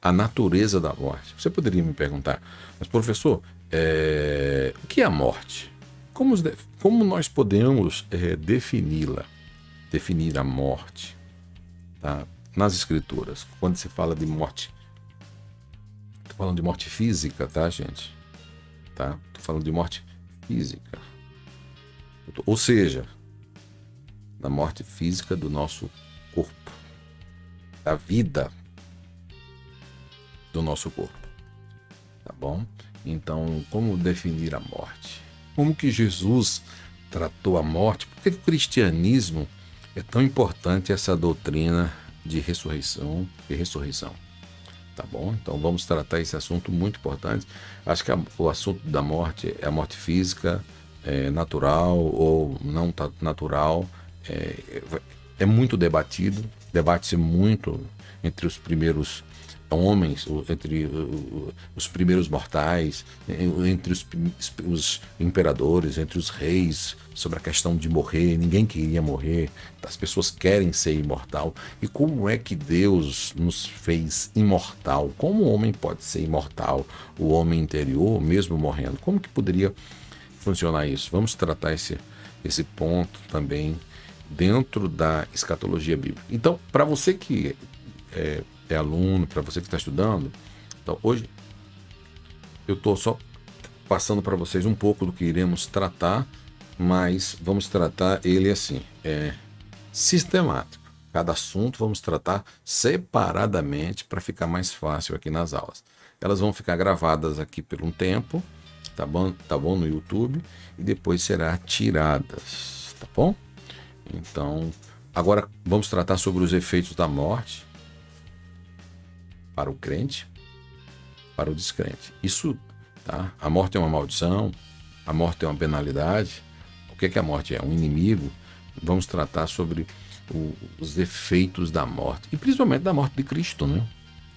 a natureza da morte. Você poderia me perguntar, mas professor, o que é a morte? Como nós podemos defini-la, definir a morte, tá? Nas escrituras, quando se fala de morte, estou falando de morte física, tá, gente? Tá? Estou falando de morte física. Ou seja, da morte física do nosso corpo, da vida do nosso corpo, tá bom? Então, como definir a morte? Como que Jesus tratou a morte? Por que o cristianismo é tão importante, essa doutrina de ressurreição e ressurreição? Tá bom? Então vamos tratar esse assunto muito importante. Acho que o assunto da morte é a morte física, natural ou não natural. É muito debatido, debate-se muito entre os primeiros homens, entre os primeiros mortais, entre os imperadores, entre os reis, sobre a questão de morrer. Ninguém queria morrer, as pessoas querem ser imortal. E como é que Deus nos fez imortal? Como o homem pode ser imortal? O homem interior, mesmo morrendo, como que poderia funcionar isso? Vamos tratar esse ponto também dentro da escatologia bíblica. Então, para você que é aluno, para você que está estudando, então hoje eu estou só passando para vocês um pouco do que iremos tratar, mas vamos tratar ele assim, sistemático. Cada assunto vamos tratar separadamente para ficar mais fácil aqui nas aulas. Elas vão ficar gravadas aqui por um tempo, tá bom, no YouTube, e depois será tiradas, tá bom? Então, agora vamos tratar sobre os efeitos da morte para o crente, para o descrente. Isso, tá? A morte é uma maldição, a morte é uma penalidade. O que é a morte? É um inimigo. Vamos tratar sobre os efeitos da morte, e principalmente da morte de Cristo, né?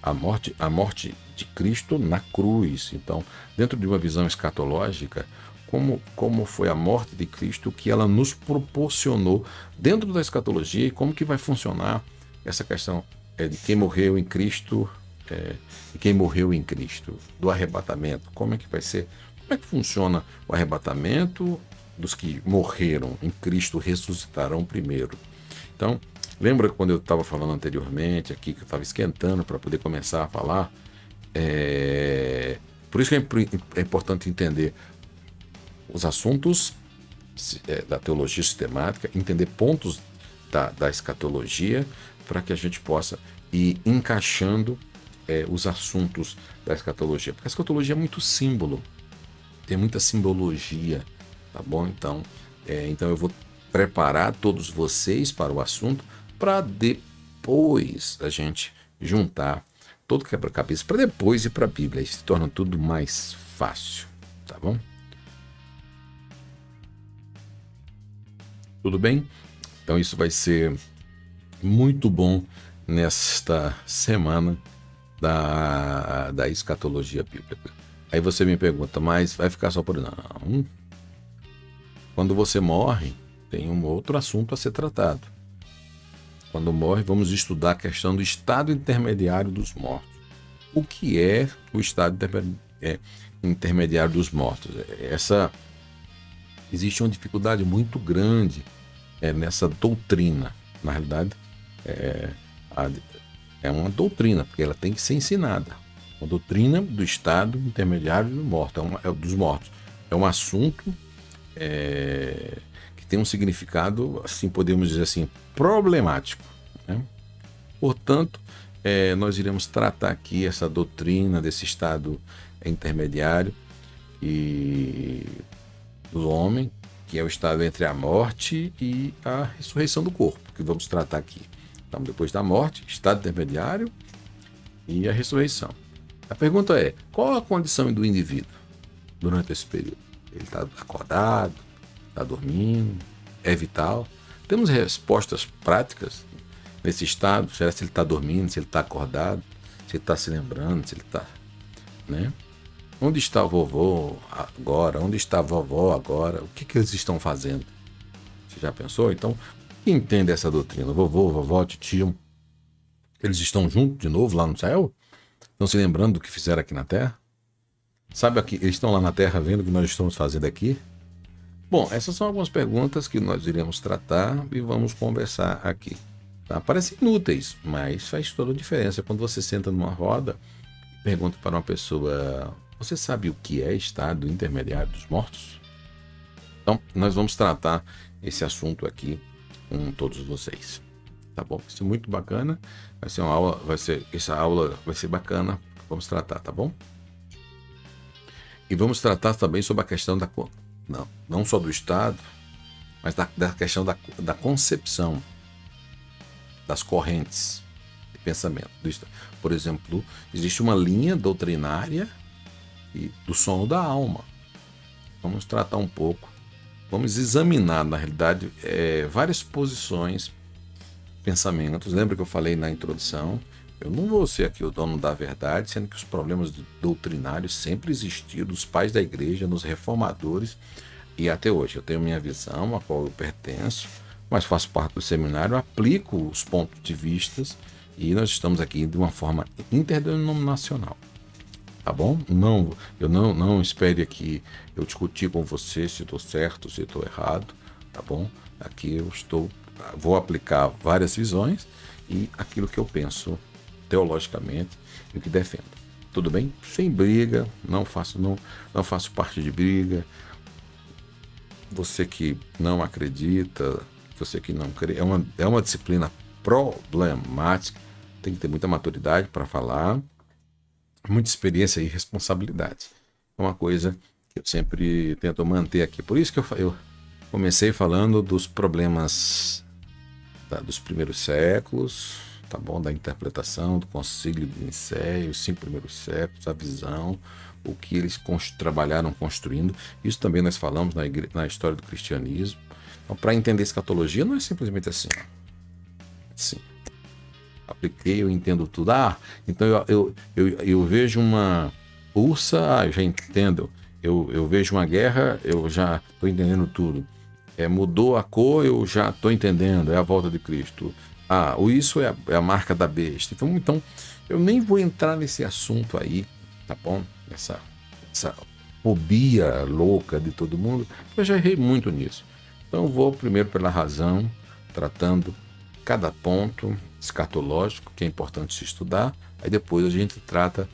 A morte de Cristo na cruz. Então, dentro de uma visão escatológica, como foi a morte de Cristo que ela nos proporcionou dentro da escatologia, e como que vai funcionar essa questão de quem morreu em Cristo, e quem morreu em Cristo, do arrebatamento. Como é que vai ser? Como é que funciona o arrebatamento dos que morreram em Cristo, ressuscitarão primeiro? Então, lembra quando eu estava falando anteriormente aqui, que eu estava esquentando para poder começar a falar? Por isso que é importante entender os assuntos da teologia sistemática, entender pontos da escatologia, para que a gente possa ir encaixando os assuntos da escatologia. Porque a escatologia é muito símbolo, tem muita simbologia, tá bom? Então eu vou preparar todos vocês para o assunto, para depois a gente juntar todo quebra-cabeça, para depois ir para a Bíblia. Isso se torna tudo mais fácil, tá bom? Tudo bem? Então isso vai ser muito bom nesta semana da escatologia bíblica. Aí você me pergunta, mas vai ficar só por... Não. Quando você morre, tem um outro assunto a ser tratado. Quando morre, vamos estudar a questão do estado intermediário dos mortos. O que é o estado intermediário dos mortos? Existe uma dificuldade muito grande nessa doutrina. Na realidade, é uma doutrina, porque ela tem que ser ensinada. Uma doutrina do estado intermediário dos mortos. É um assunto que tem um significado, assim, podemos dizer assim, problemático, né? Portanto, nós iremos tratar aqui essa doutrina desse estado intermediário e do homem, que é o estado entre a morte e a ressurreição do corpo, que vamos tratar aqui. Então, depois da morte, estado intermediário e a ressurreição. A pergunta é, qual a condição do indivíduo durante esse período? Ele está acordado, está dormindo, é vital? Temos respostas práticas nesse estado? Será se ele está dormindo, se ele está acordado, se ele está se lembrando, se ele está... né? Onde está o vovô agora? Onde está a vovó agora? O que eles estão fazendo? Você já pensou? Então, quem entende essa doutrina? Vovô, vovó, tio, eles estão juntos de novo lá no céu? Estão se lembrando do que fizeram aqui na Terra? Sabe, aqui, eles estão lá na Terra vendo o que nós estamos fazendo aqui? Bom, essas são algumas perguntas que nós iremos tratar e vamos conversar aqui. Tá? Parecem inúteis, mas faz toda a diferença. Quando você senta numa roda e pergunta para uma pessoa: você sabe o que é estado intermediário dos mortos? Então, nós vamos tratar esse assunto aqui com todos vocês. Tá bom? Vai ser muito bacana. Vai ser uma aula, essa aula vai ser bacana. Vamos tratar, tá bom? E vamos tratar também sobre a questão não só do Estado, mas da questão da concepção das correntes de pensamento do Estado. Por exemplo, existe uma linha doutrinária do sono da alma. Vamos tratar um pouco, vamos examinar, na realidade, várias posições, pensamentos. Lembra que eu falei na introdução? Eu não vou ser aqui o dono da verdade, sendo que os problemas doutrinários sempre existiram, dos pais da igreja, nos reformadores, e até hoje. Eu tenho minha visão, a qual eu pertenço, mas faço parte do seminário, aplico os pontos de vista, e nós estamos aqui de uma forma interdenominacional. Tá bom? Eu não espere aqui eu discutir com você se estou certo, se estou errado, tá bom? Aqui vou aplicar várias visões e aquilo que eu penso teologicamente e o que defendo. Tudo bem? Sem briga, não faço parte de briga. Você que não acredita, você que não crê, é uma disciplina problemática, tem que ter muita maturidade para falar, muita experiência e responsabilidade. É uma coisa que eu sempre tento manter aqui. Por isso que eu comecei falando dos problemas dos primeiros séculos, tá bom? Da interpretação do Concílio de Nicéia, os 5 primeiros séculos, a visão, o que eles trabalharam construindo. Isso também nós falamos na história do cristianismo. Então, para entender escatologia, não é simplesmente assim. Sim. Apliquei, eu entendo tudo. Então eu vejo uma ursa, eu já entendo. Eu vejo uma guerra, eu já estou entendendo tudo. Mudou a cor, eu já estou entendendo, é a volta de Cristo. Isso é a marca da besta. Então, eu nem vou entrar nesse assunto aí, tá bom? Essa fobia louca de todo mundo, eu já errei muito nisso. Então, eu vou primeiro pela razão, tratando cada ponto escatológico, que é importante se estudar, aí depois a gente trata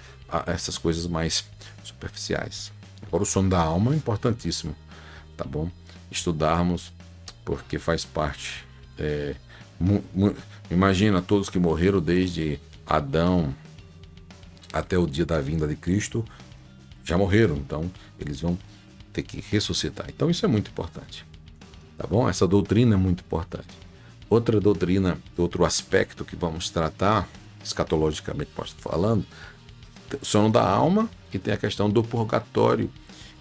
essas coisas mais superficiais. Agora, o sono da alma é importantíssimo, tá bom? Estudarmos, porque faz parte. Imagina todos que morreram desde Adão até o dia da vinda de Cristo, já morreram, então eles vão ter que ressuscitar. Então isso é muito importante, tá bom? Essa doutrina é muito importante. Outra doutrina, outro aspecto que vamos tratar, escatologicamente falando, o sono da alma, e tem a questão do purgatório,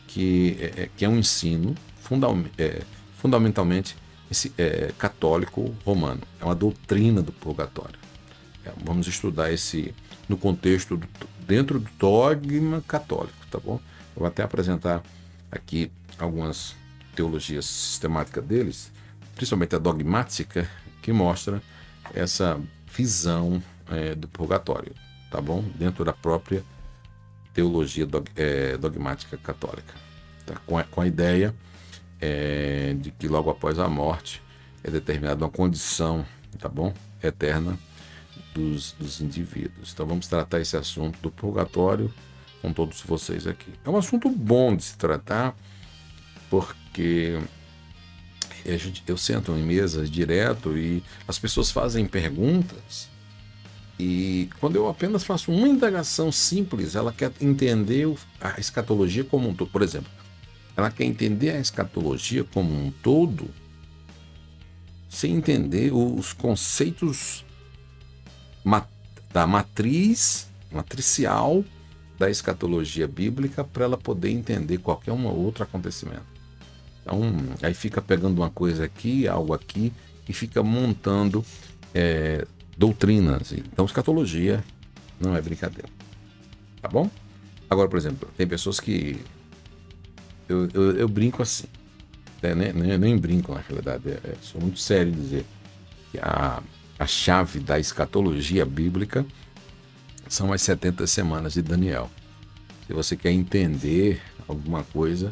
que é um ensino fundamentalmente católico romano. É uma doutrina do purgatório. Vamos estudar no contexto dentro do dogma católico, tá bom? Eu vou até apresentar aqui algumas teologias sistemáticas deles, principalmente a dogmática, que mostra essa visão do purgatório, tá bom? Dentro da própria teologia dogmática católica, tá? Com a ideia de que logo após a morte é determinada uma condição, tá bom? Eterna dos indivíduos. Então vamos tratar esse assunto do purgatório com todos vocês aqui. É um assunto bom de se tratar, porque eu sento em mesas direto e as pessoas fazem perguntas, e quando eu apenas faço uma indagação simples, ela quer entender a escatologia como um todo. Por exemplo, ela quer entender a escatologia como um todo sem entender os conceitos da matricial da escatologia bíblica, para ela poder entender qualquer outro acontecimento. Então, aí fica pegando uma coisa aqui, algo aqui, e fica montando doutrinas. Então, escatologia não é brincadeira. Tá bom? Agora, por exemplo, tem pessoas que eu brinco assim, nem brinco na realidade, sou muito sério em dizer que a chave da escatologia bíblica são as 70 semanas de Daniel. Se você quer entender alguma coisa,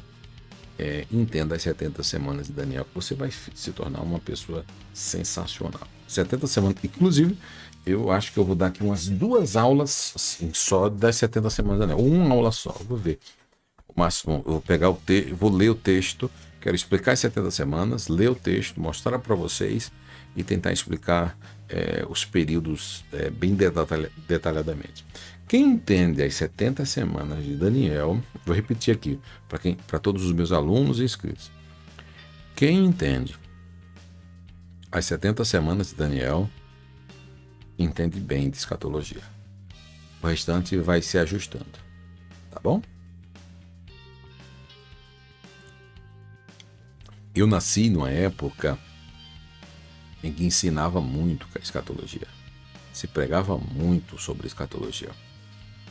entenda as 70 semanas de Daniel, que você vai se tornar uma pessoa sensacional. 70 semanas, inclusive, eu acho que eu vou dar aqui umas 2 aulas assim, só das 70 semanas de Daniel. Uma aula só, eu vou ver. O máximo, eu vou pegar vou ler o texto, quero explicar as 70 semanas, ler o texto, mostrar para vocês e tentar explicar os períodos bem detalhadamente. Quem entende as 70 semanas de Daniel, vou repetir aqui para todos os meus alunos e inscritos. Quem entende as 70 semanas de Daniel, entende bem de escatologia. O restante vai se ajustando, tá bom? Eu nasci numa época em que ensinava muito a escatologia. Se pregava muito sobre escatologia.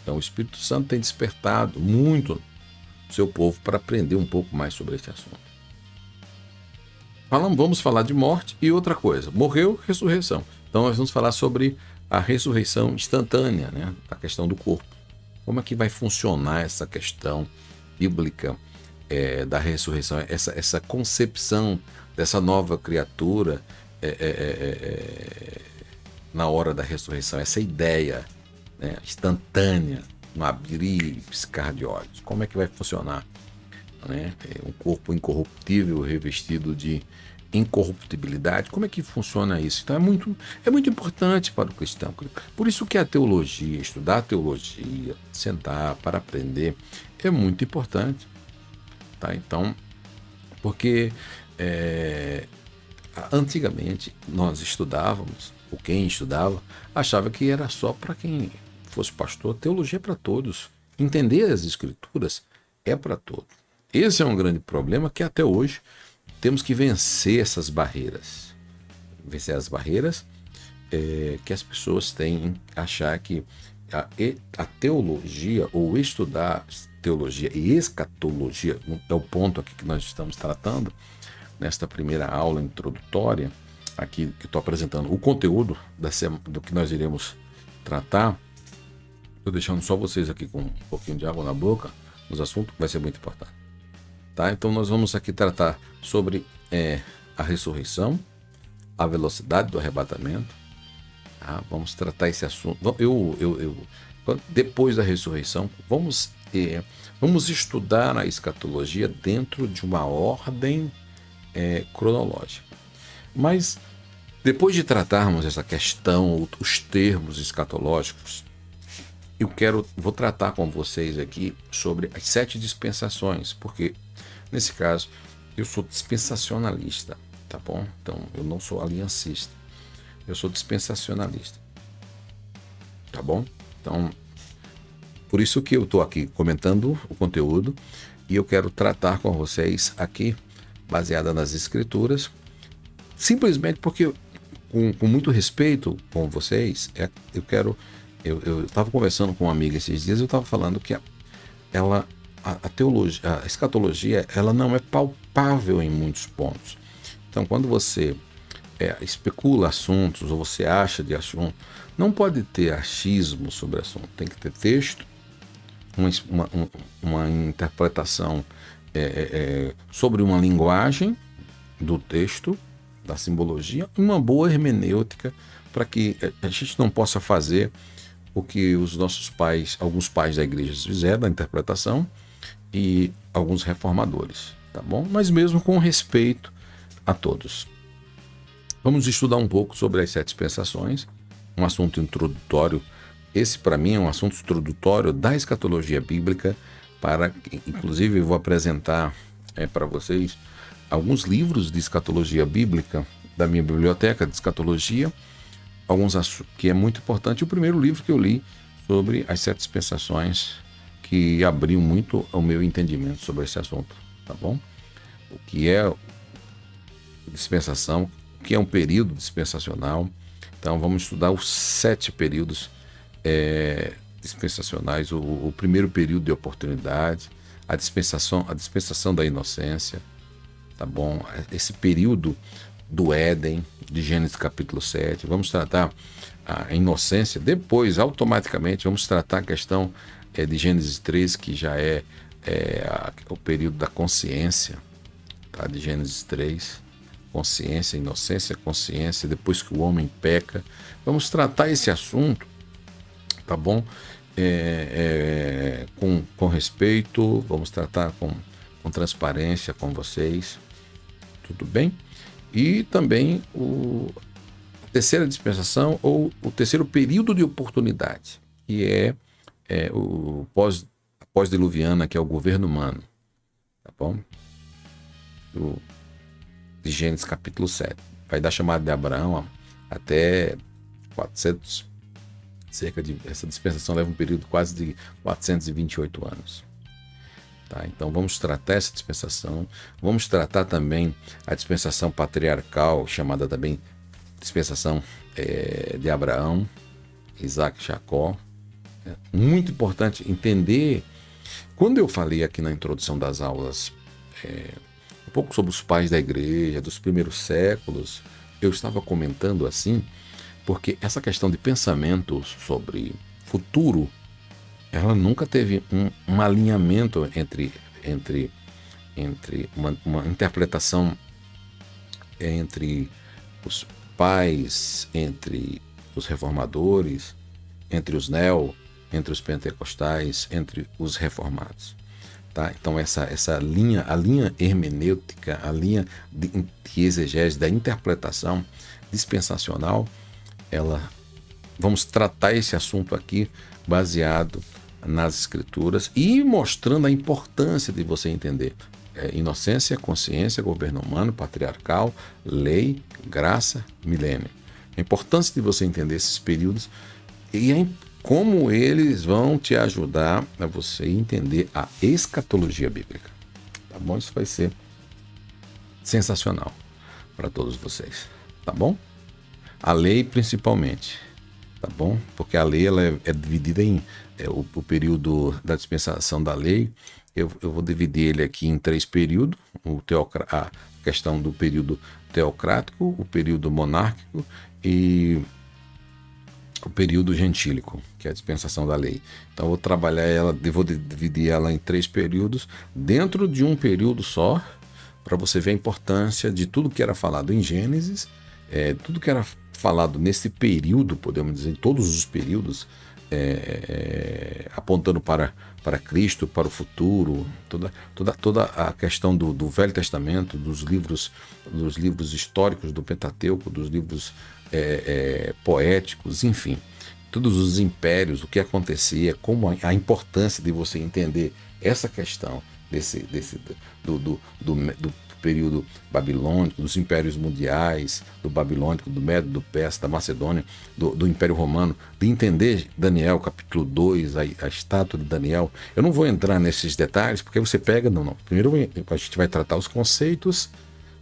Então o Espírito Santo tem despertado muito o seu povo para aprender um pouco mais sobre esse assunto. Vamos falar de morte e outra coisa. Morreu, ressurreição. Então nós vamos falar sobre a ressurreição instantânea, né? A questão do corpo. Como é que vai funcionar essa questão bíblica da ressurreição? Essa concepção dessa nova criatura na hora da ressurreição. Essa ideia, né, instantânea, no abrir e piscar de olhos. Como é que vai funcionar? Né? Um corpo incorruptível revestido de incorruptibilidade. Como é que funciona isso? Então é muito importante para o cristão. Por isso que a teologia, estudar a teologia, sentar para aprender, é muito importante. Tá? Então, porque antigamente nós estudávamos, ou quem estudava, achava que era só para quem fosse pastor. Teologia é para todos. Entender as escrituras é para todos. Esse é um grande problema que até hoje temos que vencer essas barreiras. Vencer as barreiras que as pessoas têm em achar que a teologia, ou estudar teologia e escatologia, é o ponto aqui que nós estamos tratando, nesta primeira aula introdutória, aqui que estou apresentando o conteúdo do que nós iremos tratar. Estou deixando só vocês aqui com um pouquinho de água na boca, nos assuntos que vai ser muito importante. Tá? Então nós vamos aqui tratar sobre a ressurreição, a velocidade do arrebatamento. Tá? Vamos tratar esse assunto. Depois da ressurreição, vamos estudar a escatologia dentro de uma ordem cronológica. Mas depois de tratarmos essa questão, os termos escatológicos, vou tratar com vocês aqui sobre as 7 dispensações, porque nesse caso eu sou dispensacionalista, tá bom? Então eu não sou aliancista, eu sou dispensacionalista, tá bom? Então por isso que eu estou aqui comentando o conteúdo e eu quero tratar com vocês aqui baseada nas escrituras, simplesmente porque com muito respeito com vocês, eu estava conversando com uma amiga esses dias, eu estava falando que a teologia, a escatologia, ela não é palpável em muitos pontos. Então, quando você especula assuntos ou você acha de assunto, não pode ter achismo sobre o assunto. Tem que ter texto, uma interpretação sobre uma linguagem do texto, da simbologia, uma boa hermenêutica para que a gente não possa fazer o que os nossos pais, alguns pais da igreja fizeram, da interpretação, e alguns reformadores, tá bom? Mas mesmo com respeito a todos. Vamos estudar um pouco sobre as 7 dispensações, um assunto introdutório. Esse, para mim, é um assunto introdutório da escatologia bíblica, inclusive, eu vou apresentar para vocês alguns livros de escatologia bíblica da minha biblioteca de escatologia, que é muito importante. O primeiro livro que eu li sobre as 7 dispensações, que abriu muito o meu entendimento sobre esse assunto, tá bom? O que é dispensação, o que é um período dispensacional. Então vamos estudar os 7 períodos dispensacionais. O primeiro período de oportunidade, a dispensação da inocência, tá bom? Esse período do Éden, de Gênesis capítulo 7. Vamos tratar a inocência. Depois, automaticamente, vamos tratar a questão de Gênesis 3, que já é o período da consciência, tá? De Gênesis 3, consciência, inocência, consciência, depois que o homem peca. Vamos tratar esse assunto, tá bom? Com respeito, vamos tratar com transparência com vocês, tudo bem? E também a terceira dispensação, ou o terceiro período de oportunidade, que é o pós-diluviana, que é o governo humano, tá bom? De Gênesis capítulo 7. Vai dar chamada de Abraão até 400, essa dispensação leva um período quase de 428 anos. Tá? Então vamos tratar essa dispensação, vamos tratar também a dispensação patriarcal, chamada também dispensação de Abraão, Isaac e Jacó. É muito importante entender. Quando eu falei aqui na introdução das aulas um pouco sobre os pais da igreja, dos primeiros séculos, eu estava comentando assim, porque essa questão de pensamento sobre futuro, ela nunca teve um alinhamento entre uma interpretação entre os pais, entre os reformadores, entre os entre os pentecostais, entre os reformados. Tá? Então essa linha, a linha hermenêutica, a linha de exegese, da interpretação dispensacional, vamos tratar esse assunto aqui baseado nas escrituras e mostrando a importância de você entender inocência, consciência, governo humano, patriarcal, lei, graça, milênio. A importância de você entender esses períodos e como eles vão te ajudar a você entender a escatologia bíblica. Tá bom? Isso vai ser sensacional para todos vocês. Tá bom? A lei principalmente. Tá bom? Porque a lei ela é dividida em o período da dispensação da lei. Eu vou dividir ele aqui em 3 períodos. A questão do período teocrático, o período monárquico e o período gentílico, que é a dispensação da lei. Então eu vou dividir ela em 3 períodos, dentro de um período só, para você ver a importância de tudo que era falado em Gênesis, tudo que era falado nesse período, podemos dizer, todos os períodos, apontando para Cristo, para o futuro, toda a questão do Velho Testamento, dos livros históricos do Pentateuco, dos livros poéticos, enfim, todos os impérios, o que acontecia, como a importância de você entender essa questão do período babilônico, dos impérios mundiais, do babilônico, do Médio, do Persa, da Macedônia, do Império Romano, de entender Daniel, capítulo 2, a estátua de Daniel. Eu não vou entrar nesses detalhes, porque você pega, não. Primeiro a gente vai tratar os conceitos,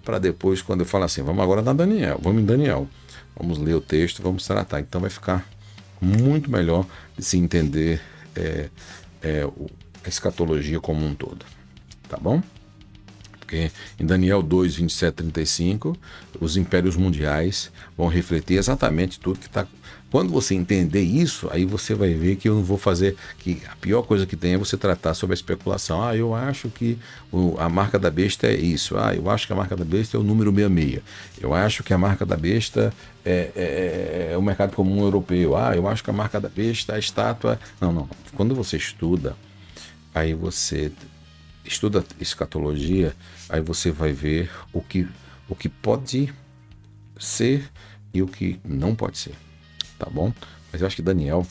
para depois, quando eu falo assim, vamos agora na Daniel, vamos em Daniel, vamos ler o texto, vamos tratar. Então vai ficar muito melhor de se entender a escatologia como um todo. Tá bom? Porque em Daniel 2, 27, 35, os impérios mundiais vão refletir exatamente tudo que está. Quando você entender isso, aí você vai ver que eu não vou fazer, que a pior coisa que tem é você tratar sobre a especulação. Eu acho que a marca da besta é isso. Eu acho que a marca da besta é o número 66. Eu acho que a marca da besta é o mercado comum europeu. Eu acho que a marca da besta é a estátua. Não. Quando você estuda, aí você estuda escatologia, aí você vai ver o que pode ser e o que não pode ser. Tá bom? Mas eu acho que Daniel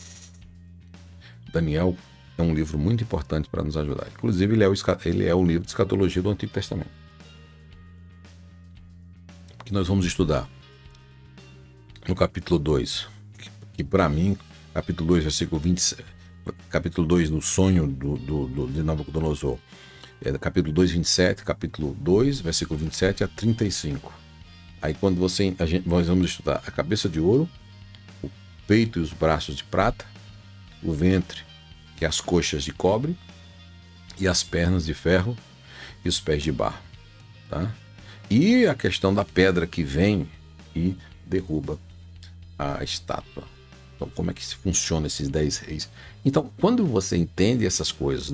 é um livro muito importante para nos ajudar. Inclusive, ele é o livro de escatologia do Antigo Testamento, que nós vamos estudar no capítulo 2, que para mim, capítulo 2, versículo 27, capítulo 2 do sonho de Nabucodonosor, capítulo 2, 27, capítulo 2, versículo 27 a 35. Aí quando nós vamos estudar a cabeça de ouro, o peito e os braços de prata, o ventre e as coxas de cobre, e as pernas de ferro e os pés de barro. Tá? E a questão da pedra que vem e derruba a estátua. Então, como é que funciona esses 10 reis? Então, quando você entende essas coisas,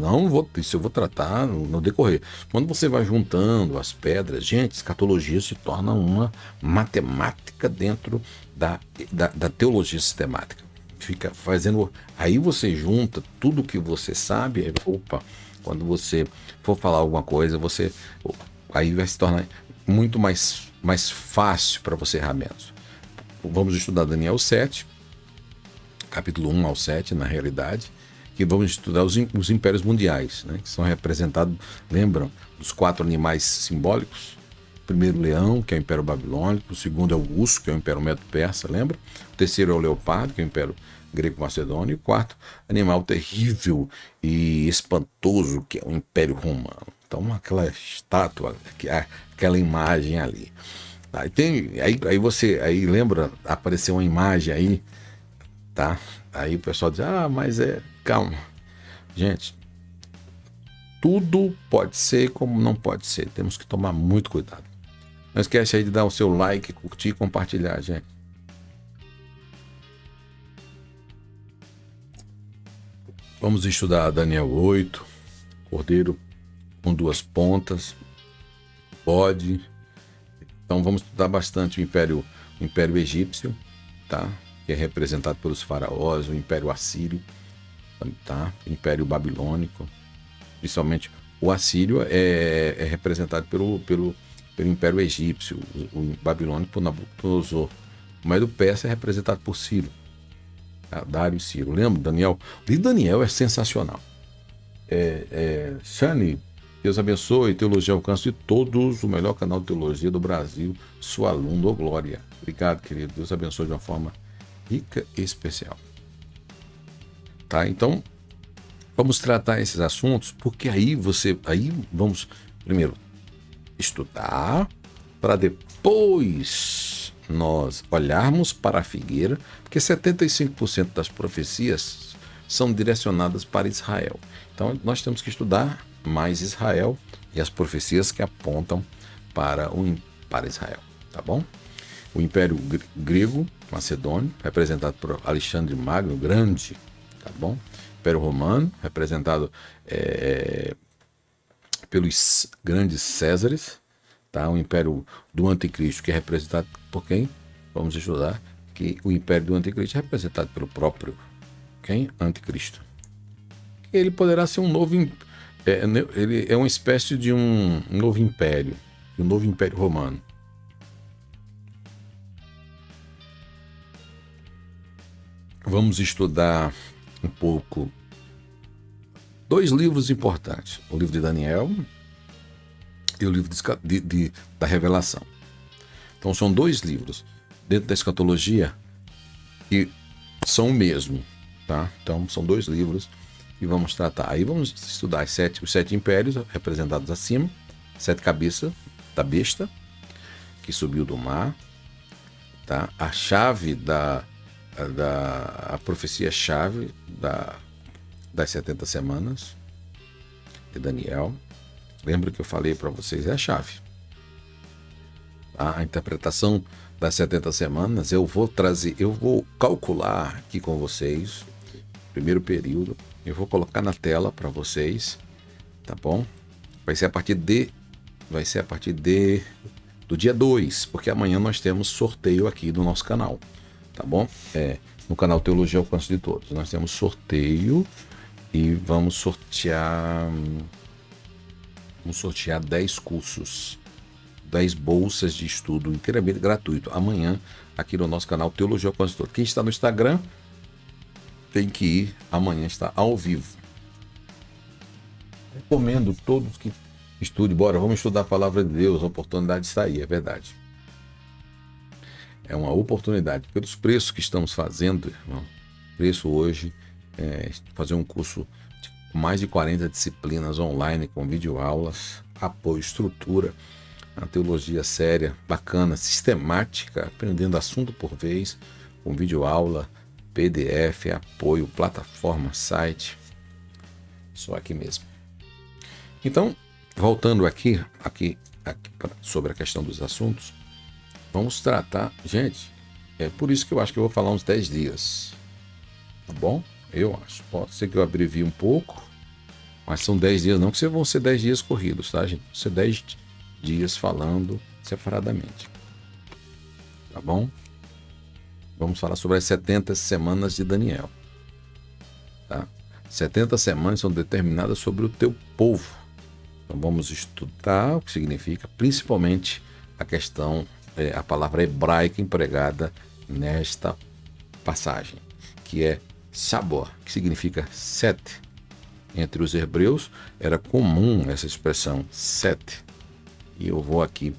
isso eu vou tratar no decorrer. Quando você vai juntando as pedras, gente, escatologia se torna uma matemática dentro da teologia sistemática. Fica fazendo. Aí você junta tudo que você sabe, quando você for falar alguma coisa, aí vai se tornar muito mais fácil para você errar menos. Vamos estudar Daniel 7. Capítulo 1 ao 7, na realidade, que vamos estudar os impérios mundiais, né, que são representados, lembram, dos 4 animais simbólicos? O primeiro, leão, que é o Império Babilônico. O segundo é o urso, que é o Império Medo-Persa, lembra? O terceiro é o leopardo, que é o Império Greco-Macedônio. E o quarto, animal terrível e espantoso, que é o Império Romano. Então, aquela estátua, aquela imagem ali. Aí lembra, apareceu uma imagem aí, tá? Aí o pessoal diz, mas calma. Gente, tudo pode ser como não pode ser. Temos que tomar muito cuidado. Não esquece aí de dar o seu like, curtir e compartilhar, gente. Vamos estudar Daniel 8, cordeiro com 2 pontas, bode. Então vamos estudar bastante o Império Egípcio, tá? Que é representado pelos faraós, o Império Assírio, tá? O Império Babilônico. Principalmente o Assírio é representado pelo Império Egípcio, o Babilônico por Nabucodonosor. Mas o Persa é representado por Ciro, tá? Dário e Ciro. Lembra, Daniel? O livro de Daniel é sensacional. Shani, Deus abençoe, Teologia ao Alcance de Todos, o melhor canal de teologia do Brasil, sua aluna, ô glória. Obrigado, querido. Deus abençoe de uma forma rica e especial. Tá? Então, vamos tratar esses assuntos, porque aí vamos primeiro estudar, para depois nós olharmos para a figueira, porque 75% das profecias são direcionadas para Israel. Então, nós temos que estudar mais Israel e as profecias que apontam para Israel, tá bom? O Império Grego, Macedônio, representado por Alexandre Magno, grande, tá bom? Império Romano, representado pelos grandes Césares, tá? O Império do Anticristo, que é representado por quem? Vamos estudar que o Império do Anticristo é representado pelo próprio Anticristo. Ele poderá ser um novo, ele é uma espécie de um novo império, um novo Império Romano. Vamos estudar um pouco 2 livros importantes, o livro de Daniel e o livro da Revelação. Então são 2 livros dentro da escatologia que são o mesmo, tá? Então são 2 livros que vamos tratar. Aí vamos estudar os 7 impérios representados acima, 7 cabeças da besta que subiu do mar, tá? A chave a profecia-chave das 70 semanas de Daniel. Lembra que eu falei para vocês? É a chave. A interpretação das 70 semanas eu vou calcular aqui com vocês, primeiro período, eu vou colocar na tela para vocês, tá bom? Vai ser a partir do dia 2, porque amanhã nós temos sorteio aqui do nosso canal. Tá bom? No canal Teologia ao Alcance de Todos. Nós temos sorteio e vamos sortear 10 cursos, 10 bolsas de estudo inteiramente gratuito. Amanhã, aqui no nosso canal Teologia ao Alcance de Todos. Quem está no Instagram tem que ir. Amanhã está ao vivo. Recomendo todos que estudem. Bora, vamos estudar a palavra de Deus. A oportunidade está aí, é verdade. É uma oportunidade. Pelos preços que estamos fazendo, irmão, preço hoje é fazer um curso de mais de 40 disciplinas online com videoaulas, apoio, estrutura, uma teologia séria, bacana, sistemática, aprendendo assunto por vez, com videoaula, PDF, apoio, plataforma, site. Só aqui mesmo. Então, voltando aqui sobre a questão dos assuntos, vamos tratar, gente, é por isso que eu acho que eu vou falar uns 10 dias. tá bom? Eu acho. Pode ser que eu abrevie um pouco, mas são 10 dias, não que vão ser 10 dias corridos, tá, gente? Vão ser 10 dias falando separadamente, tá bom? Vamos falar sobre as 70 semanas de Daniel, tá? 70 semanas são determinadas sobre o teu povo. Então vamos estudar o que significa, principalmente a questão, a palavra hebraica empregada nesta passagem, que é sabor, que significa 7. Entre os hebreus era comum essa expressão 7. E eu vou aqui,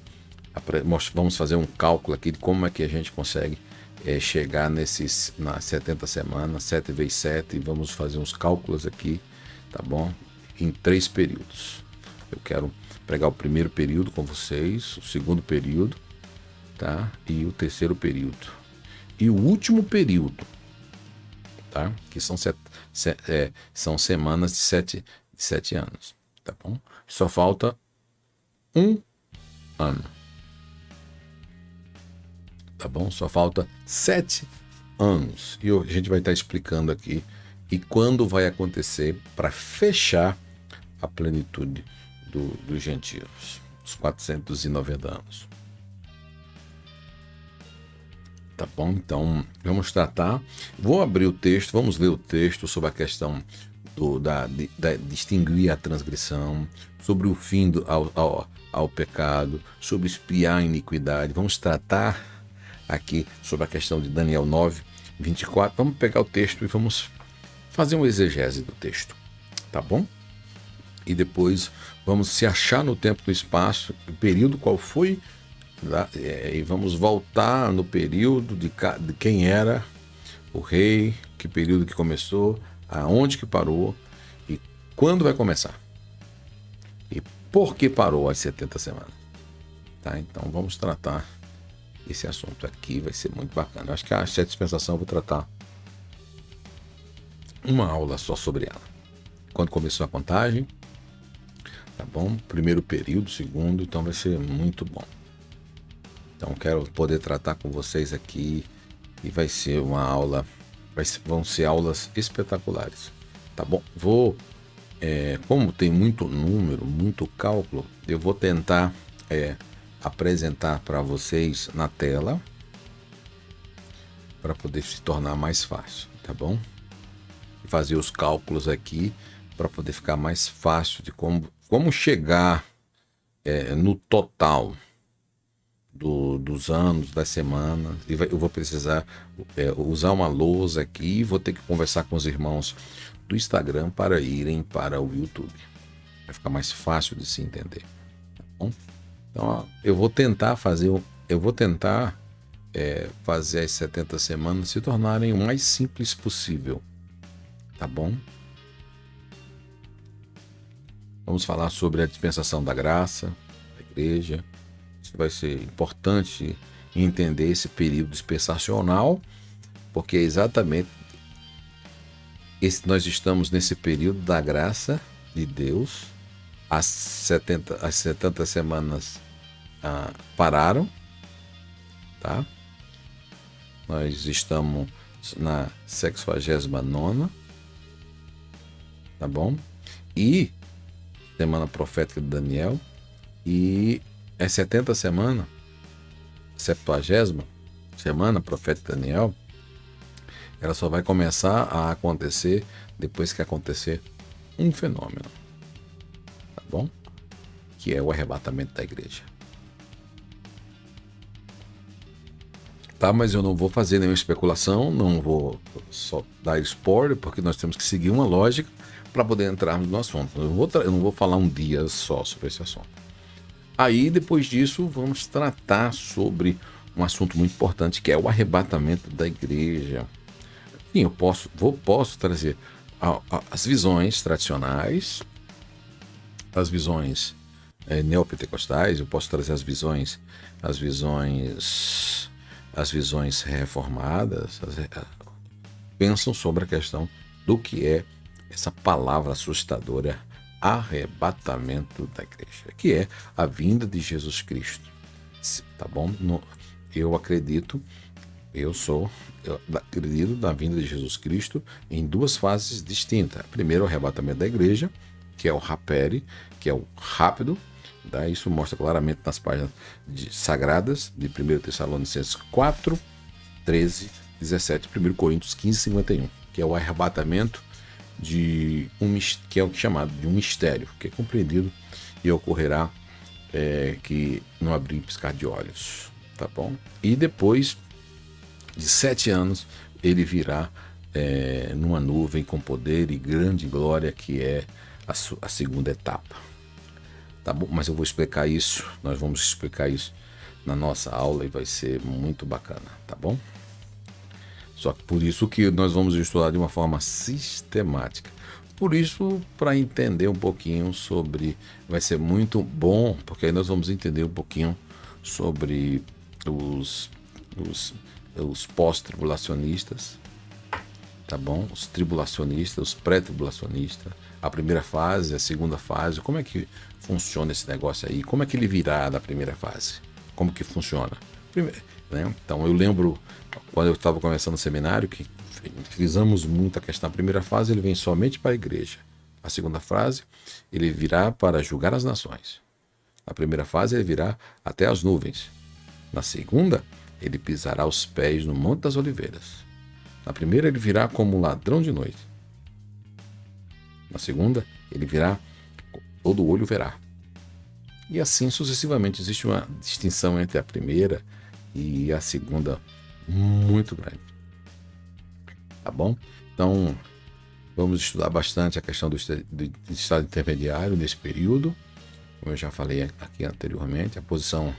vamos fazer um cálculo aqui de como é que a gente consegue chegar nas 70 semanas, 7 vezes 7, e vamos fazer uns cálculos aqui, tá bom? Em 3 períodos. Eu quero pregar o primeiro período com vocês, o segundo período, tá? E o terceiro período. E o último período, tá? Que são semanas de 7 anos, tá bom? Só falta um ano, tá bom? Só falta 7 anos. E a gente vai estar explicando aqui e quando vai acontecer para fechar a plenitude dos gentios, os 490 anos. Tá bom? Então, vamos tratar. Vou abrir o texto, vamos ler o texto sobre a questão da distinguir a transgressão, sobre o fim ao pecado, sobre expiar a iniquidade. Vamos tratar aqui sobre a questão de Daniel 9, 24. Vamos pegar o texto e vamos fazer uma exegese do texto, tá bom? E depois vamos se achar no tempo e no espaço, o período qual foi, e vamos voltar no período de quem era o rei, que período que começou, aonde que parou e quando vai começar. E por que parou as 70 semanas. Tá? Então vamos tratar esse assunto aqui, vai ser muito bacana. Acho que a 7 dispensação eu vou tratar uma aula só sobre ela. Quando começou a contagem, tá bom? Primeiro período, segundo, então vai ser muito bom. Então quero poder tratar com vocês aqui e vai ser uma aula, vão ser aulas espetaculares, tá bom? Como tem muito número, muito cálculo, eu vou tentar apresentar para vocês na tela para poder se tornar mais fácil, tá bom? E fazer os cálculos aqui para poder ficar mais fácil de como chegar no total dos anos, das semanas. E eu vou precisar usar uma lousa aqui e vou ter que conversar com os irmãos do Instagram para irem para o YouTube. Vai ficar mais fácil de se entender. Tá bom? Então, eu vou tentar fazer as 70 semanas se tornarem o mais simples possível. Tá bom? Vamos falar sobre a dispensação da graça, da igreja. Isso vai ser importante entender esse período dispensacional, porque é exatamente nós estamos nesse período da graça de Deus. As 70 semanas pararam, tá? Nós estamos na 69ª, tá bom? E semana profética de Daniel, e as 70 semanas, 70ª semana profética de Daniel, ela só vai começar a acontecer depois que acontecer um fenômeno, tá bom? Que é o arrebatamento da igreja. Tá, mas eu não vou fazer nenhuma especulação, não vou só dar spoiler, porque nós temos que seguir uma lógica para poder entrarmos no assunto. Eu não vou falar um dia só sobre esse assunto. Aí, depois disso, vamos tratar sobre um assunto muito importante, que é o arrebatamento da igreja. Sim, eu posso trazer as visões tradicionais, as visões neopentecostais, eu posso trazer as visões reformadas, pensam sobre a questão do que é essa palavra assustadora, arrebatamento da igreja, que é a vinda de Jesus Cristo, tá bom? Eu acredito, Eu acredito na vinda de Jesus Cristo em duas fases distintas. Primeiro, o arrebatamento da igreja, que é o rapere, que é o rápido. Tá? Isso mostra claramente nas páginas sagradas de 1 Tessalonicenses 4, 13, 17, 1 Coríntios 15, 51, que é o arrebatamento que é o que é chamado de um mistério, que é compreendido e ocorrerá que não abrir e piscar de olhos, tá bom? E depois de 7 anos ele virá numa nuvem com poder e grande glória, que é a segunda etapa, tá bom? Mas eu vou explicar isso, nós vamos explicar isso na nossa aula e vai ser muito bacana, tá bom? Só que por isso que nós vamos estudar de uma forma sistemática. Por isso, para entender um pouquinho sobre... Vai ser muito bom, porque aí nós vamos entender um pouquinho sobre os pós-tribulacionistas, tá bom? Os tribulacionistas, os pré-tribulacionistas, a primeira fase, a segunda fase, como é que funciona esse negócio aí? Como é que ele virá da primeira fase? Como que funciona? Primeiro, né? Então eu lembro, quando eu estava começando o seminário, que frisamos muito a questão. A primeira fase ele vem somente para a igreja. A segunda fase ele virá para julgar as nações. Na primeira fase ele virá até as nuvens. Na segunda ele pisará os pés no Monte das Oliveiras. Na primeira ele virá como ladrão de noite. Na segunda ele virá, todo olho verá. E assim sucessivamente. Existe uma distinção entre a primeira e a segunda muito grande. Tá bom? Então, vamos estudar bastante a questão do estado intermediário nesse período. Como eu já falei aqui anteriormente, a posição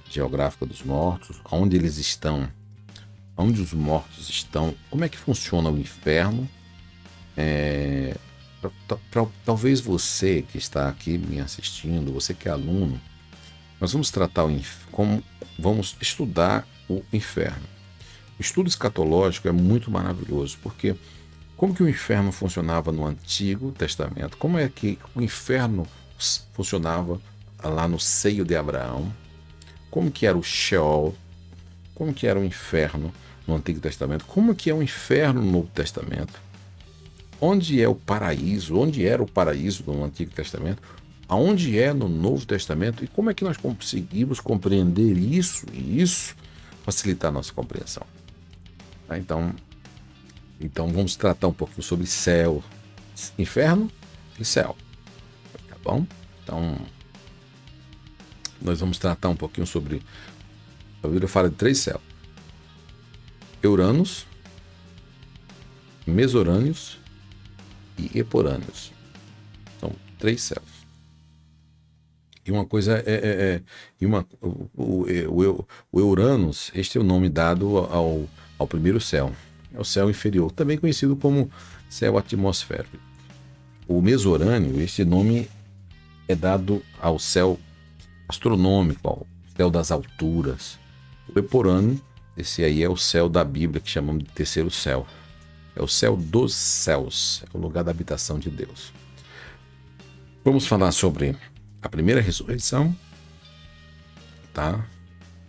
geográfica dos mortos, onde eles estão, onde os mortos estão, como é que funciona o inferno. Talvez você que está aqui me assistindo, você que é aluno, nós vamos tratar vamos estudar o inferno. O estudo escatológico é muito maravilhoso, porque como que o inferno funcionava no Antigo Testamento? Como é que o inferno funcionava lá no seio de Abraão? Como que era o Sheol? Como que era o inferno no Antigo Testamento? Como que é o inferno no Novo Testamento? Onde é o paraíso? Onde era o paraíso no Antigo Testamento? Aonde é no Novo Testamento? E como é que nós conseguimos compreender isso e isso facilitar a nossa compreensão? Então vamos tratar um pouquinho sobre céu, inferno e céu, tá bom? Então nós vamos tratar um pouquinho sobre, a Bíblia fala de 3 céus: Euranos, Mesorâneos e Eporâneos. São 3 céus. E uma coisa o Euranos, este é o nome dado ao primeiro céu. É o céu inferior, também conhecido como céu atmosférico. O Mesorâneo, este nome é dado ao céu astronômico, ao céu das alturas. O Eporâneo, esse aí é o céu da Bíblia, que chamamos de terceiro céu. É o céu dos céus, é o lugar da habitação de Deus. Vamos falar sobre a primeira ressurreição, tá?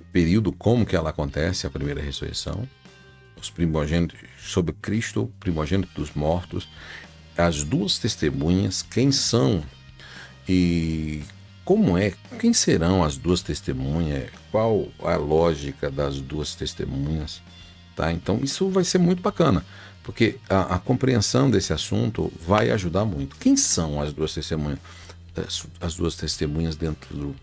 O período, como que ela acontece, a primeira ressurreição. Os primogênitos, sobre Cristo, primogênito dos mortos, as 2 testemunhas, quem são e quem serão as 2 testemunhas, qual a lógica das 2 testemunhas, tá? Então isso vai ser muito bacana, porque a compreensão desse assunto vai ajudar muito. Quem são as 2 testemunhas? As 2 testemunhas dentro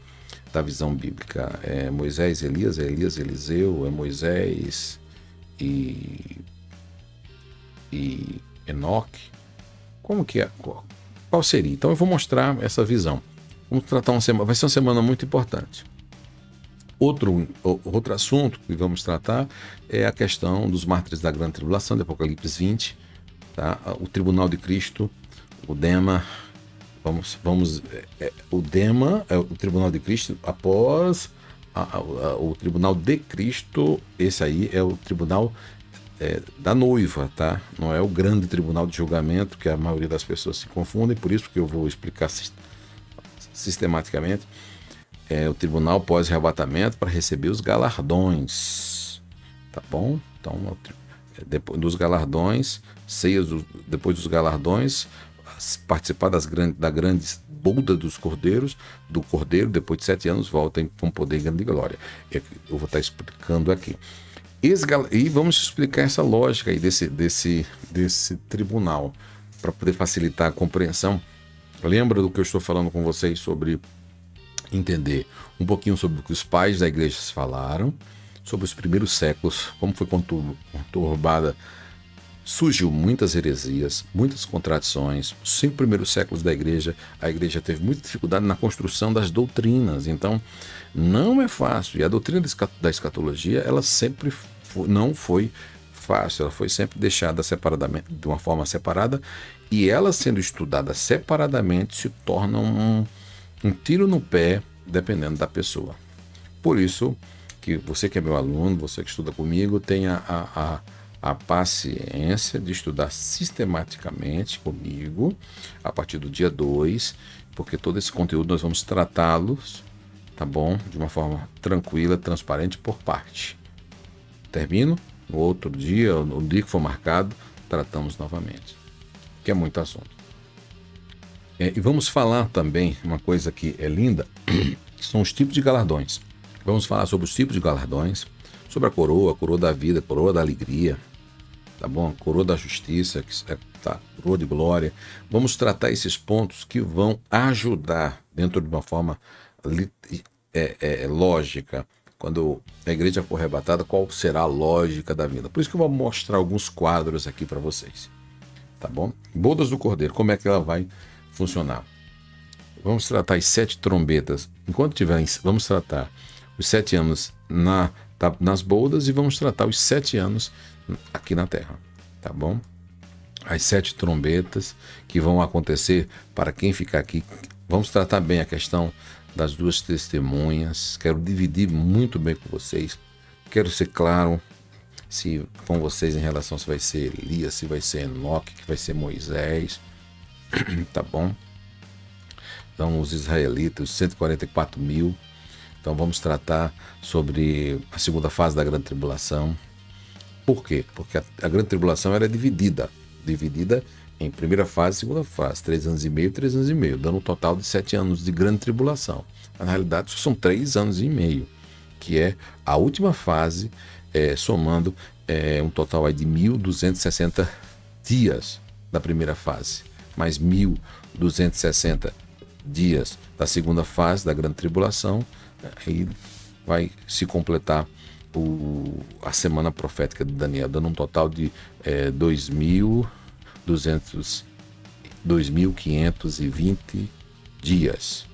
da visão bíblica. É Moisés e Elias, é Elias e Eliseu, é Moisés e Enoque. Como que é? Qual seria? Então eu vou mostrar essa visão. Vamos tratar vai ser uma semana muito importante. Outro assunto que vamos tratar é a questão dos mártires da grande tribulação, de Apocalipse 20, tá? O tribunal de Cristo, o Dema. O Dema é o tribunal de Cristo após o tribunal de Cristo. Esse aí é o tribunal da noiva, tá? Não é o grande tribunal de julgamento, que a maioria das pessoas se confundem, por isso que eu vou explicar sistematicamente. É o tribunal pós-arrebatamento para receber os galardões. tá bom? Então, depois dos galardões, depois dos galardões, participar da grande boda dos cordeiros, do cordeiro, depois de 7 anos, voltem com poder e grande glória. Eu vou estar explicando aqui. E vamos explicar essa lógica aí desse tribunal, para poder facilitar a compreensão. Lembra do que eu estou falando com vocês sobre entender um pouquinho sobre o que os pais da igreja falaram, sobre os primeiros séculos, como foi conturbada, surgiu muitas heresias, muitas contradições. Os 5 primeiros séculos da igreja, a igreja teve muita dificuldade na construção das doutrinas, então não é fácil. E a doutrina da escatologia, ela sempre não foi fácil, ela foi sempre deixada separadamente, de uma forma separada, e ela sendo estudada separadamente se torna um tiro no pé, dependendo da pessoa. Por isso que você que é meu aluno, você que estuda comigo, tenha a paciência de estudar sistematicamente comigo a partir do dia 2, porque todo esse conteúdo nós vamos tratá-los, tá bom? De uma forma tranquila, transparente, por parte. Termino, no outro dia, no dia que for marcado, tratamos novamente, que é muito assunto. E vamos falar também uma coisa que é linda, que são os tipos de galardões. Vamos falar sobre os tipos de galardões, sobre a coroa da vida, a coroa da alegria, tá bom? A coroa da justiça, coroa de glória. Vamos tratar esses pontos que vão ajudar dentro de uma forma lógica. Quando a igreja for arrebatada, qual será a lógica da vida? Por isso que eu vou mostrar alguns quadros aqui para vocês, tá bom? Bodas do Cordeiro, como é que ela vai funcionar? Vamos tratar as 7 trombetas. Enquanto tiver, vamos tratar os 7 anos nas bodas e vamos tratar os 7 anos aqui na terra, tá bom? As 7 trombetas que vão acontecer para quem ficar aqui. Vamos tratar bem a questão das 2 testemunhas. Quero dividir muito bem com vocês. Quero ser claro com vocês em relação se vai ser Elias, se vai ser Enoque, que vai ser Moisés, tá bom? Então, os israelitas, os 144 mil. Então, vamos tratar sobre a segunda fase da grande tribulação. Por quê? Porque a grande tribulação era dividida em primeira fase e segunda fase, 3 anos e meio, 3 anos e meio, dando um total de 7 anos de grande tribulação. Mas, na realidade, são 3 anos e meio, que é a última fase, somando um total aí de 1.260 dias da primeira fase, mais 1.260 dias da segunda fase da grande tribulação. Aí vai se completar a semana profética de Daniel, dando um total de 2.520 dias,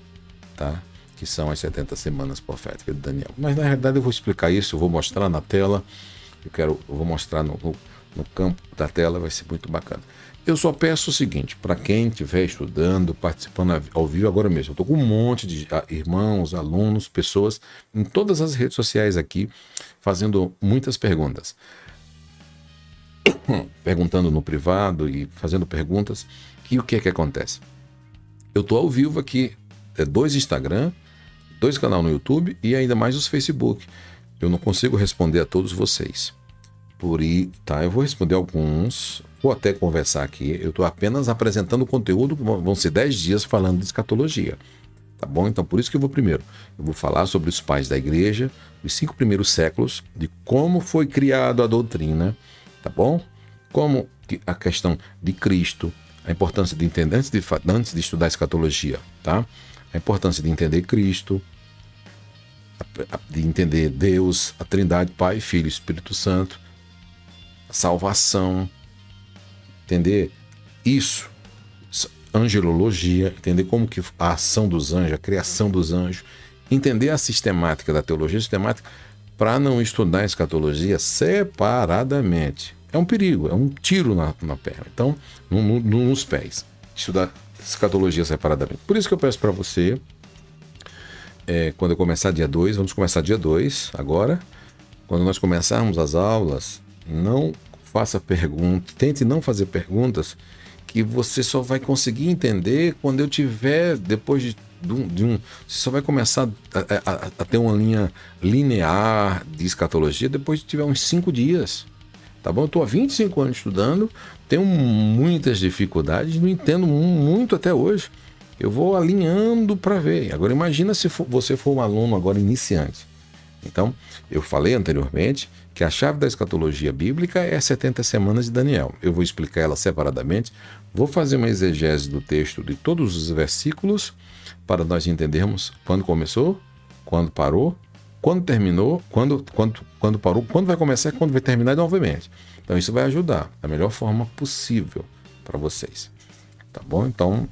tá? Que são as 70 semanas proféticas de Daniel. Mas na realidade eu vou explicar isso, eu vou mostrar na tela, eu vou mostrar no campo da tela, vai ser muito bacana. Eu só peço o seguinte, para quem estiver estudando, participando ao vivo agora mesmo, eu estou com um monte de irmãos, alunos, pessoas em todas as redes sociais aqui, fazendo muitas perguntas. Perguntando no privado e fazendo perguntas. E o que é que acontece? Eu estou ao vivo aqui, 2 Instagram, 2 canal no YouTube e ainda mais os Facebook. Eu não consigo responder a todos vocês. Por aí, tá? Eu vou responder alguns, vou até conversar aqui. Eu estou apenas apresentando o conteúdo, vão ser 10 dias falando de escatologia, tá bom? Então, por isso que eu vou falar sobre os pais da igreja, os 5 primeiros séculos, de como foi criada a doutrina, tá bom? Como a questão de Cristo, a importância de entender, antes de estudar escatologia, tá? A importância de entender Cristo, de entender Deus, a Trindade, Pai, Filho e Espírito Santo, salvação, entender isso, angelologia, entender como que a ação dos anjos, a criação dos anjos, entender a sistemática da teologia sistemática, para não estudar a escatologia separadamente. É um perigo, é um tiro na perna. Então, nos pés, estudar escatologia separadamente. Por isso que eu peço para você, quando eu começar dia 2, vamos começar dia 2 agora, quando nós começarmos as aulas, não faça perguntas, tente não fazer perguntas que você só vai conseguir entender quando eu tiver, depois Você só vai começar a ter uma linha linear de escatologia depois de tiver uns 5 dias. Tá bom? Eu estou há 25 anos estudando, tenho muitas dificuldades, não entendo muito até hoje. Eu vou alinhando para ver. Agora imagina se você for um aluno agora iniciante. Então, eu falei anteriormente que a chave da escatologia bíblica é 70 semanas de Daniel. Eu vou explicar ela separadamente, vou fazer uma exegese do texto de todos os versículos para nós entendermos quando começou, quando parou, quando terminou, quando parou, quando vai começar e quando vai terminar novamente. Então isso vai ajudar da melhor forma possível para vocês. Tá bom? Então,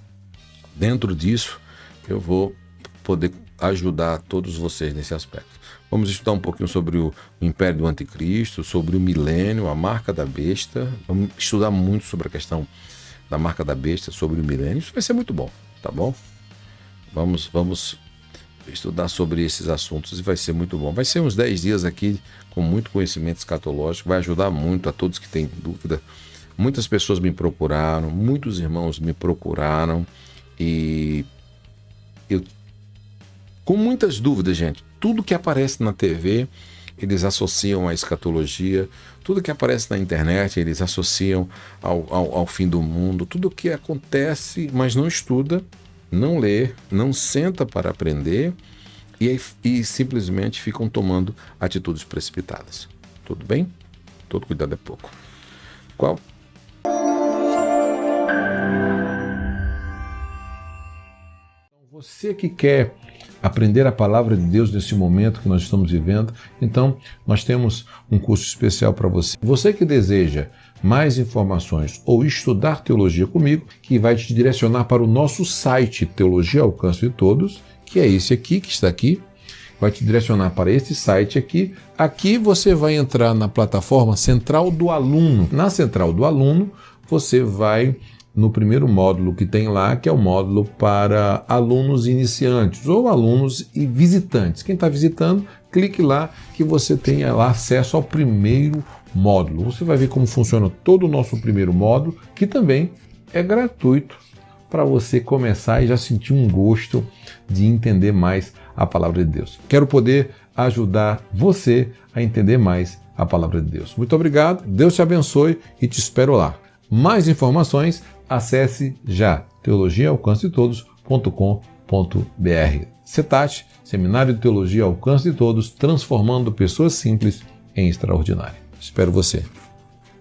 dentro disso, eu vou poder ajudar todos vocês nesse aspecto. Vamos estudar um pouquinho sobre o Império do Anticristo, sobre o milênio, a marca da besta. Vamos estudar muito sobre a questão da marca da besta, sobre o milênio. Isso vai ser muito bom, tá bom? Vamos estudar sobre esses assuntos e vai ser muito bom. Vai ser uns 10 dias aqui com muito conhecimento escatológico, vai ajudar muito a todos que têm dúvida. Muitas pessoas me procuraram, muitos irmãos me procuraram e eu, com muitas dúvidas, gente, tudo que aparece na TV, eles associam à escatologia, tudo que aparece na internet, eles associam ao fim do mundo, tudo que acontece, mas não estuda, não lê, não senta para aprender e simplesmente ficam tomando atitudes precipitadas. Tudo bem? Todo cuidado é pouco. Qual? Você que quer aprender a palavra de Deus nesse momento que nós estamos vivendo, então nós temos um curso especial para você. Você que deseja mais informações ou estudar teologia comigo, que vai te direcionar para o nosso site Teologia ao Alcance de Todos, que é esse aqui, que está aqui, vai te direcionar para esse site aqui. Aqui você vai entrar na plataforma Central do Aluno. Na Central do Aluno, você vai no primeiro módulo que tem lá, que é o módulo para alunos iniciantes ou alunos e visitantes. Quem está visitando, clique lá que você tenha lá acesso ao primeiro módulo. Você vai ver como funciona todo o nosso primeiro módulo, que também é gratuito para você começar e já sentir um gosto de entender mais a palavra de Deus. Quero poder ajudar você a entender mais a palavra de Deus. Muito obrigado, Deus te abençoe e te espero lá. Mais informações, acesse já teologiaalcancetodos.com.br. CETAT, Seminário de Teologia ao Alcance de Todos, transformando pessoas simples em extraordinárias. Espero você.